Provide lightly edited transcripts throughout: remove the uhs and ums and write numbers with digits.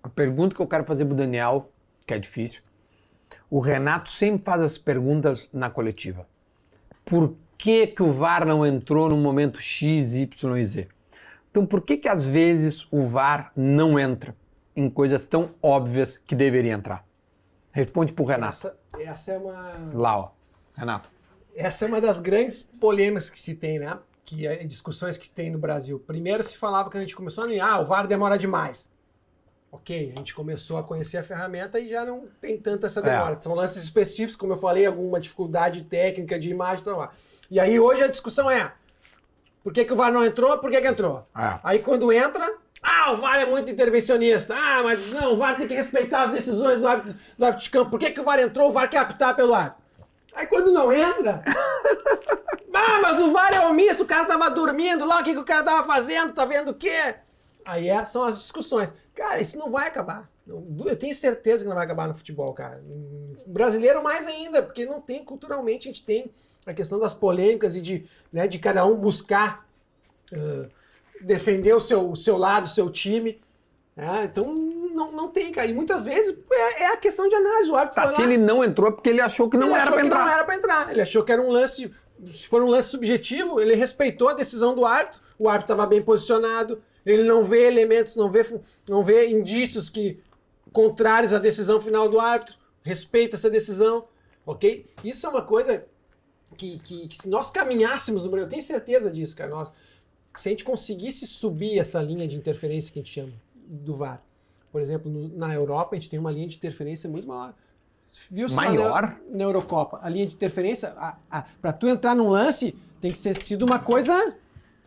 A pergunta que eu quero fazer pro Daniel, que é difícil. O Renato sempre faz as perguntas na coletiva. Por que o VAR não entrou no momento X, Y e Z? Então, por que às vezes o VAR não entra em coisas tão óbvias que deveria entrar? Responde pro Renato. Essa é uma... Lá, ó. Renato. Essa é uma das grandes polêmicas que se tem, né? Discussões que tem no Brasil. Primeiro se falava que a gente começou o VAR demora demais. Ok, a gente começou a conhecer a ferramenta e já não tem tanta essa demora. São lances específicos, como eu falei, alguma dificuldade técnica de imagem, então lá. E aí hoje a discussão é, por que o VAR não entrou, por que entrou? Aí quando entra, o VAR é muito intervencionista. Mas não, o VAR tem que respeitar as decisões do árbitro de campo. Por que o VAR entrou? O VAR quer apitar pelo árbitro. Aí quando não entra... mas o VAR é omisso, o cara tava dormindo lá, o que o cara tava fazendo, tá vendo o quê? Aí são as discussões. Cara, isso não vai acabar. Eu tenho certeza que não vai acabar no futebol, cara. Brasileiro mais ainda, porque não tem, culturalmente, a gente tem a questão das polêmicas e de cada um buscar defender o seu lado, o seu time. Então, não tem, cara. E muitas vezes é a questão de análise. O árbitro se ele não entrou é porque ele achou que não era pra entrar. Não era pra entrar. Ele achou que era um lance... Se for um lance subjetivo, ele respeitou a decisão do árbitro. O árbitro estava bem posicionado. Ele não vê elementos, não vê indícios contrários à decisão final do árbitro. Respeita essa decisão, ok? Isso é uma coisa que se nós caminhássemos no Brasil, eu tenho certeza disso, cara. Se a gente conseguisse subir essa linha de interferência que a gente chama do VAR, por exemplo, na Europa a gente tem uma linha de interferência muito maior. Viu-se maior? Na Eurocopa. A linha de interferência, para tu entrar num lance, tem que ser sido uma coisa...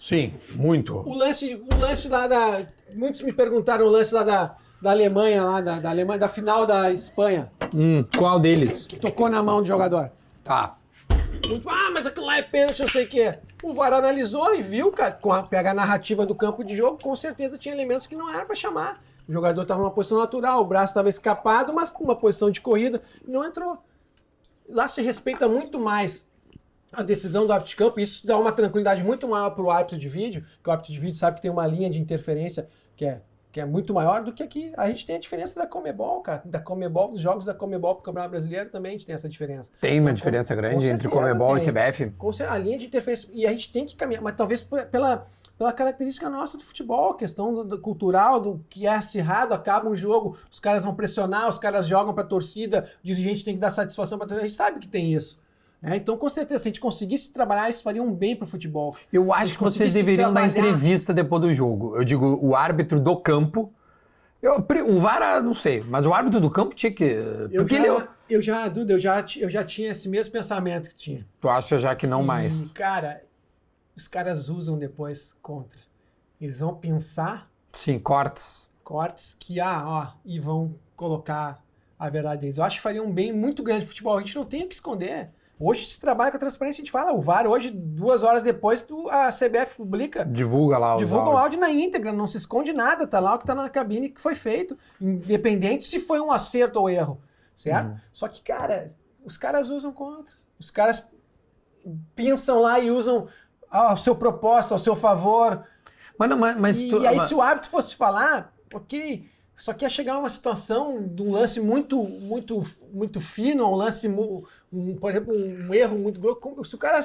Sim, muito. O lance lá da... Muitos me perguntaram o lance lá da Alemanha, lá da Alemanha, da final da Espanha. Qual deles? Que tocou na mão do jogador. Tá. Mas aquilo lá é pênalti, não sei o quê. O VAR analisou e viu, cara, pega a narrativa do campo de jogo, com certeza tinha elementos que não era para chamar. O jogador estava numa posição natural, o braço estava escapado, mas numa posição de corrida, não entrou. Lá se respeita muito mais a decisão do árbitro de campo, e isso dá uma tranquilidade muito maior para o árbitro de vídeo, que o árbitro de vídeo sabe que tem uma linha de interferência que é muito maior do que aqui. A gente tem a diferença da Conmebol, cara. Da Conmebol, dos jogos da Conmebol pro Campeonato Brasileiro também a gente tem essa diferença. Tem uma diferença grande entre Conmebol e CBF? A linha de interferência. E a gente tem que caminhar, mas talvez pela característica nossa do futebol, a questão do cultural, do que é acirrado, acaba um jogo, os caras vão pressionar, os caras jogam pra torcida, o dirigente tem que dar satisfação pra torcida, a gente sabe que tem isso. Então, com certeza, se a gente conseguisse trabalhar, isso faria um bem pro futebol. Eu acho que vocês deveriam dar entrevista depois do jogo. Eu digo, o árbitro do campo... o VAR, não sei, mas o árbitro do campo tinha que... Duda, eu já tinha esse mesmo pensamento que tinha. Tu acha já que não mais? Cara, os caras usam depois contra. Eles vão pensar... Sim, cortes que, e vão colocar a verdade deles. Eu acho que faria um bem muito grande pro futebol. A gente não tem o que esconder. Hoje se trabalha com a transparência, a gente fala, o VAR hoje, 2 horas depois, a CBF publica. Divulga lá o áudio na íntegra, não se esconde nada, tá lá o que tá na cabine que foi feito, independente se foi um acerto ou erro, certo? Só que, cara, os caras usam contra. Os caras pensam lá e usam ao seu propósito, ao seu favor. Aí se o árbitro fosse falar, ok... Só que ia chegar uma situação de um lance muito, muito, muito fino, um lance, por exemplo, um erro muito grosso. Se o cara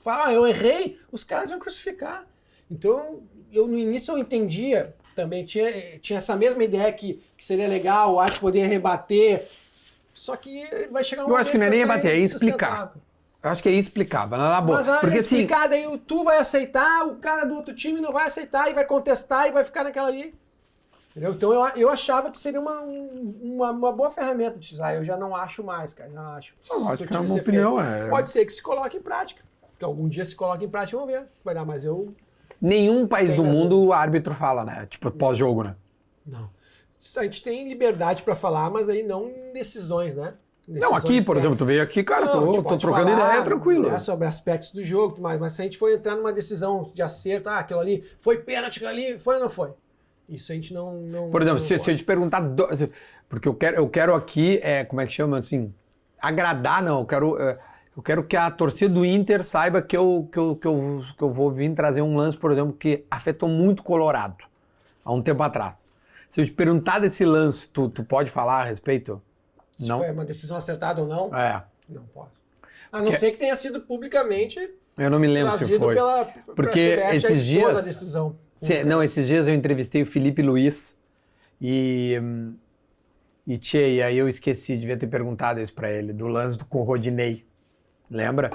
fala, eu errei, os caras iam crucificar. Então, no início eu entendia também, tinha essa mesma ideia que seria legal o árbitro poder rebater, só que vai chegar um momento... Eu acho que não é nem rebater, é explicar. Eu acho que é explicável, não é na boa. Mas porque explicar, daí tu vai aceitar, o cara do outro time não vai aceitar e vai contestar e vai ficar naquela ali. Entendeu? Então eu achava que seria uma boa ferramenta de eu já não acho mais, cara, já não acho. Acho que é uma opinião, Pode ser que se coloque em prática, que algum dia se coloque em prática, vamos ver, vai dar, mas eu... Nenhum país do mundo o árbitro fala, né? Tipo, pós-jogo, né? Não. A gente tem liberdade pra falar, mas aí não em decisões, né? Não, aqui, por exemplo, tu veio aqui, cara, tô trocando ideia, tranquilo. Né, sobre aspectos do jogo, mas se a gente for entrar numa decisão de acerto, aquilo ali, foi pênalti, aquilo ali, foi ou não foi? Isso a gente não... Por exemplo, se eu te perguntar... Porque eu quero aqui, como é que chama, assim... Agradar, não. Eu quero que a torcida do Inter saiba que eu vou vir trazer um lance, por exemplo, que afetou muito o Colorado. há um tempo atrás. Se eu te perguntar desse lance, tu pode falar a respeito? Se Não? foi uma decisão acertada ou não? É. Não pode. A não ser que tenha sido publicamente Eu não me lembro se trazido foi. Porque CBF, esses a dias... decisão. Não, esses dias eu entrevistei o Felipe Luiz e aí eu esqueci, devia ter perguntado isso pra ele, do lance com o Rodinei. Lembra?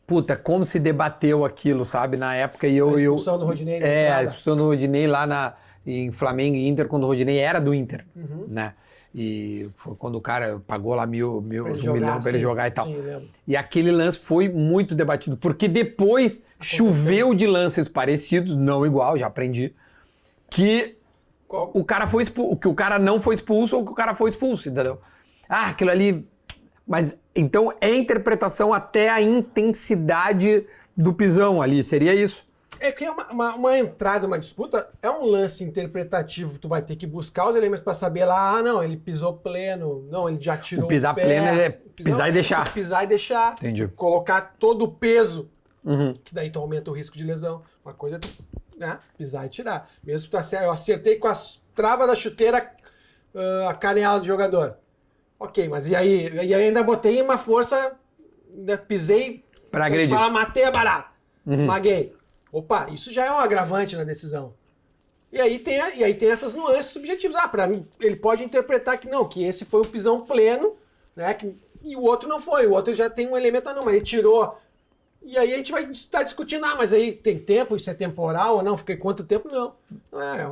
Puta, como se debateu aquilo, sabe? Na época e eu... A expulsão do Rodinei. A expulsão do Rodinei lá em Flamengo e Inter, quando o Rodinei era do Inter, né? E foi quando o cara pagou lá um milhão pra ele jogar e tal. Sim, lembro. E aquele lance foi muito debatido, porque depois choveu de lances parecidos, não igual, já aprendi, que o cara foi expulso, que o cara não foi expulso ou que o cara foi expulso, entendeu? Ah, aquilo ali... Mas, então, é interpretação até a intensidade do pisão ali, seria isso? É que uma entrada, uma disputa, é um lance interpretativo. Tu vai ter que buscar os elementos para saber lá, não, ele pisou pleno, não, ele já tirou o pisar pé. pleno é pisar e deixar. Pisar e deixar. Entendi. Colocar todo o peso, que daí tu aumenta o risco de lesão. Uma coisa é tu, né, pisar e tirar. Mesmo que eu acertei com a trava da chuteira a canela do jogador. Ok, mas e aí? E aí ainda botei uma força, ainda pisei... Pra agredir. Matei a barata, esmaguei. Opa, isso já é um agravante na decisão. E aí tem essas nuances subjetivas. Ah, para mim, ele pode interpretar que não, que esse foi o pisão pleno, né? E o outro não foi. O outro já tem um elemento, não, mas ele tirou. E aí a gente vai estar discutindo, mas aí tem tempo, isso é temporal ou não? Fiquei quanto tempo? Não.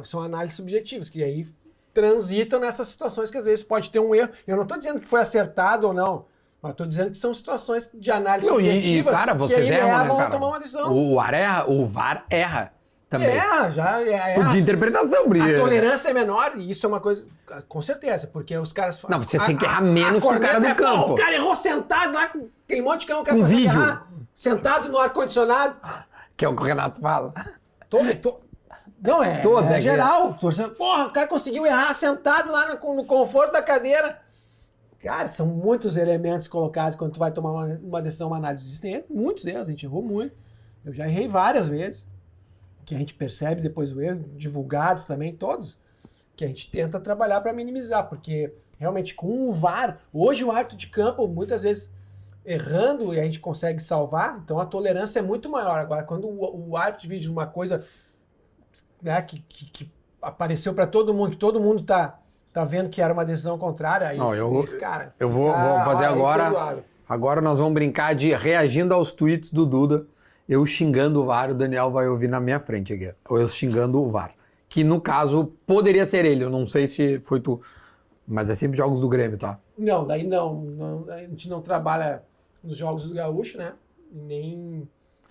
São análises subjetivas, que aí transitam nessas situações que às vezes pode ter um erro. Eu não estou dizendo que foi acertado ou não. Mas estou dizendo que são situações de análise subjetivas. Cara, vocês erram, né, cara? A tomar uma decisão. O VAR erra também. Erra. De interpretação, Brilho. A tolerância é menor e isso é uma coisa... Com certeza, porque os caras... Não, vocês têm que errar menos que o cara do campo. O cara errou sentado lá com aquele monte de cão. Com vídeo. Errar, sentado no ar-condicionado. Que é o que o Renato fala. Não, é geral. Porra, o cara conseguiu errar sentado lá no conforto da cadeira. Cara, são muitos elementos colocados quando tu vai tomar uma decisão, uma análise. Existem muitos erros, a gente errou muito. Eu já errei várias vezes, que a gente percebe depois o erro, divulgados também, todos, que a gente tenta trabalhar para minimizar, porque realmente com o VAR, hoje o árbitro de campo, muitas vezes errando e a gente consegue salvar, então a tolerância é muito maior. Agora, quando o árbitro de vídeo uma coisa, né, que apareceu para todo mundo, que todo mundo tá vendo que era uma decisão contrária, aí cara... Eu vou fazer agora... Agora nós vamos brincar de reagindo aos tweets do Duda, eu xingando o VAR, o Daniel vai ouvir na minha frente aqui. Ou eu xingando o VAR. Que no caso, poderia ser ele, eu não sei se foi tu. Mas é sempre jogos do Grêmio, tá? Não, daí não. A gente não trabalha nos jogos do Gaúcho, né? Nem...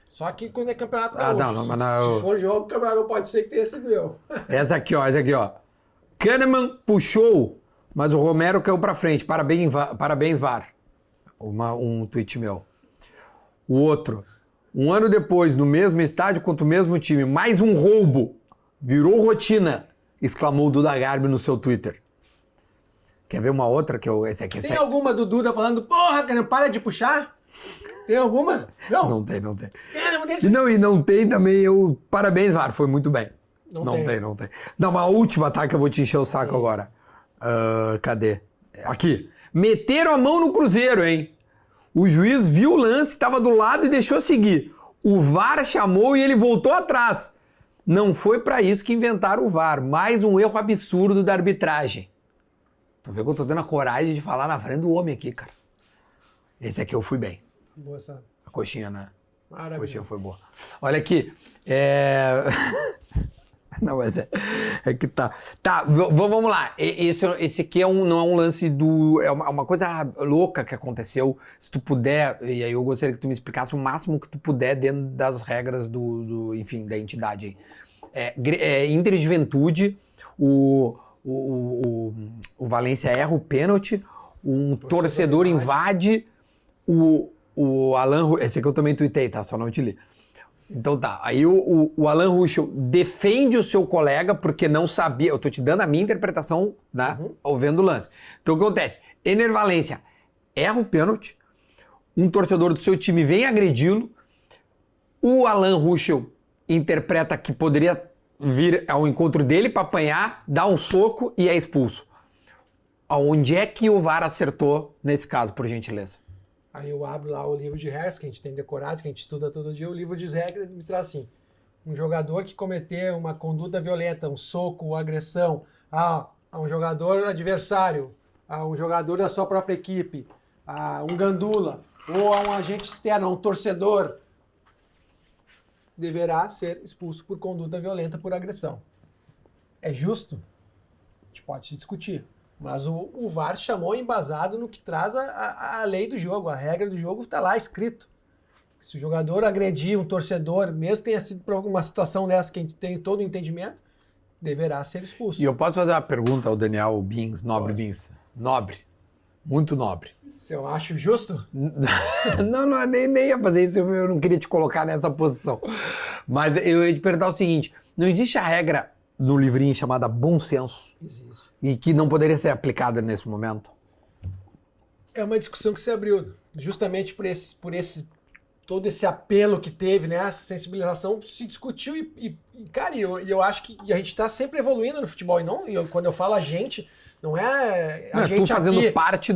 Só que quando é campeonato gaúcho. Se for jogo, campeonato pode ser que tenha sido eu. Essa aqui, ó. Kahneman puxou, mas o Romero caiu pra frente. Parabéns, VAR. Um tweet meu. O outro. Um ano depois, no mesmo estádio contra o mesmo time, mais um roubo. Virou rotina, exclamou o Duda Garbi no seu Twitter. Quer ver uma outra que eu... Tem alguma do Duda falando, porra, cara, para de puxar? Tem alguma? Não tem. Não, e não tem também Parabéns, VAR, foi muito bem. Não tem. Não, uma última, tá? Que eu vou te encher o saco agora. Cadê? Aqui. Meteram a mão no Cruzeiro, hein? O juiz viu o lance, estava do lado e deixou seguir. O VAR chamou e ele voltou atrás. Não foi pra isso que inventaram o VAR. Mais um erro absurdo da arbitragem. Tu vê que eu tô tendo a coragem de falar na frente do homem aqui, cara. Esse aqui eu fui bem. Boa, sabe? A coxinha, né? Maravilha. A coxinha foi boa. Olha aqui. Não, mas é que tá. Tá, vamos lá. Esse aqui não é um lance do... É uma coisa louca que aconteceu. Se tu puder, e aí eu gostaria que tu me explicasse o máximo que tu puder dentro das regras enfim, da entidade aí. Inter e Juventude, o Valência erra o pênalti, um torcedor invade, o Alan... Esse aqui eu também tuitei, tá? Só não te li. Então tá, aí o Alan Ruschel defende o seu colega porque não sabia, eu tô te dando a minha interpretação, né, vendo o lance. Então o que acontece? Ener Valencia erra o pênalti, um torcedor do seu time vem agredi-lo, o Alan Ruschel interpreta que poderia vir ao encontro dele para apanhar, dá um soco e é expulso. Aonde é que o VAR acertou nesse caso, por gentileza? Aí eu abro lá o livro de regras, que a gente tem decorado, que a gente estuda todo dia, o livro de regras me traz assim, um jogador que cometer uma conduta violenta, um soco, uma agressão, a um jogador adversário, a um jogador da sua própria equipe, a um gandula, ou a um agente externo, a um torcedor, deverá ser expulso por conduta violenta, por agressão. É justo? A gente pode se discutir. Mas o VAR chamou embasado no que traz a lei do jogo, a regra do jogo está lá escrito. Se o jogador agredir um torcedor, mesmo tenha sido por uma situação dessa que a gente tem todo o entendimento, deverá ser expulso. E eu posso fazer uma pergunta ao Daniel Bins, Nobre Bins? Nobre. Muito nobre. Se eu acho justo? Não, nem ia fazer isso, eu não queria te colocar nessa posição. Mas eu ia te perguntar o seguinte, não existe a regra no livrinho chamada bom senso? Existe. E que não poderia ser aplicada nesse momento? É uma discussão que se abriu, justamente por todo esse apelo que teve, né? Essa sensibilização se discutiu cara, eu acho que a gente está sempre evoluindo no futebol. Quando eu falo a gente, não é a gente tu fazendo aqui, parte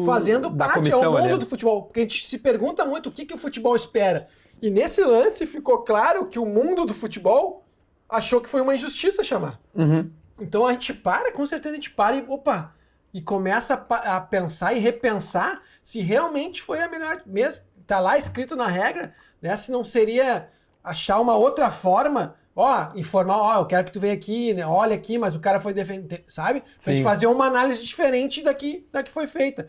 fazendo da parte, comissão é o mundo ali. do futebol. Porque a gente se pergunta muito o que o futebol espera. E nesse lance ficou claro que o mundo do futebol achou que foi uma injustiça chamar. Uhum. Então a gente com certeza a gente para e começa a pensar e repensar se realmente foi a melhor, mesmo tá lá escrito na regra, né? Se não seria achar uma outra forma, informar, eu quero que tu venha aqui, né? Olha aqui, mas o cara foi defender, sabe? Pra gente fazer uma análise diferente da que foi feita.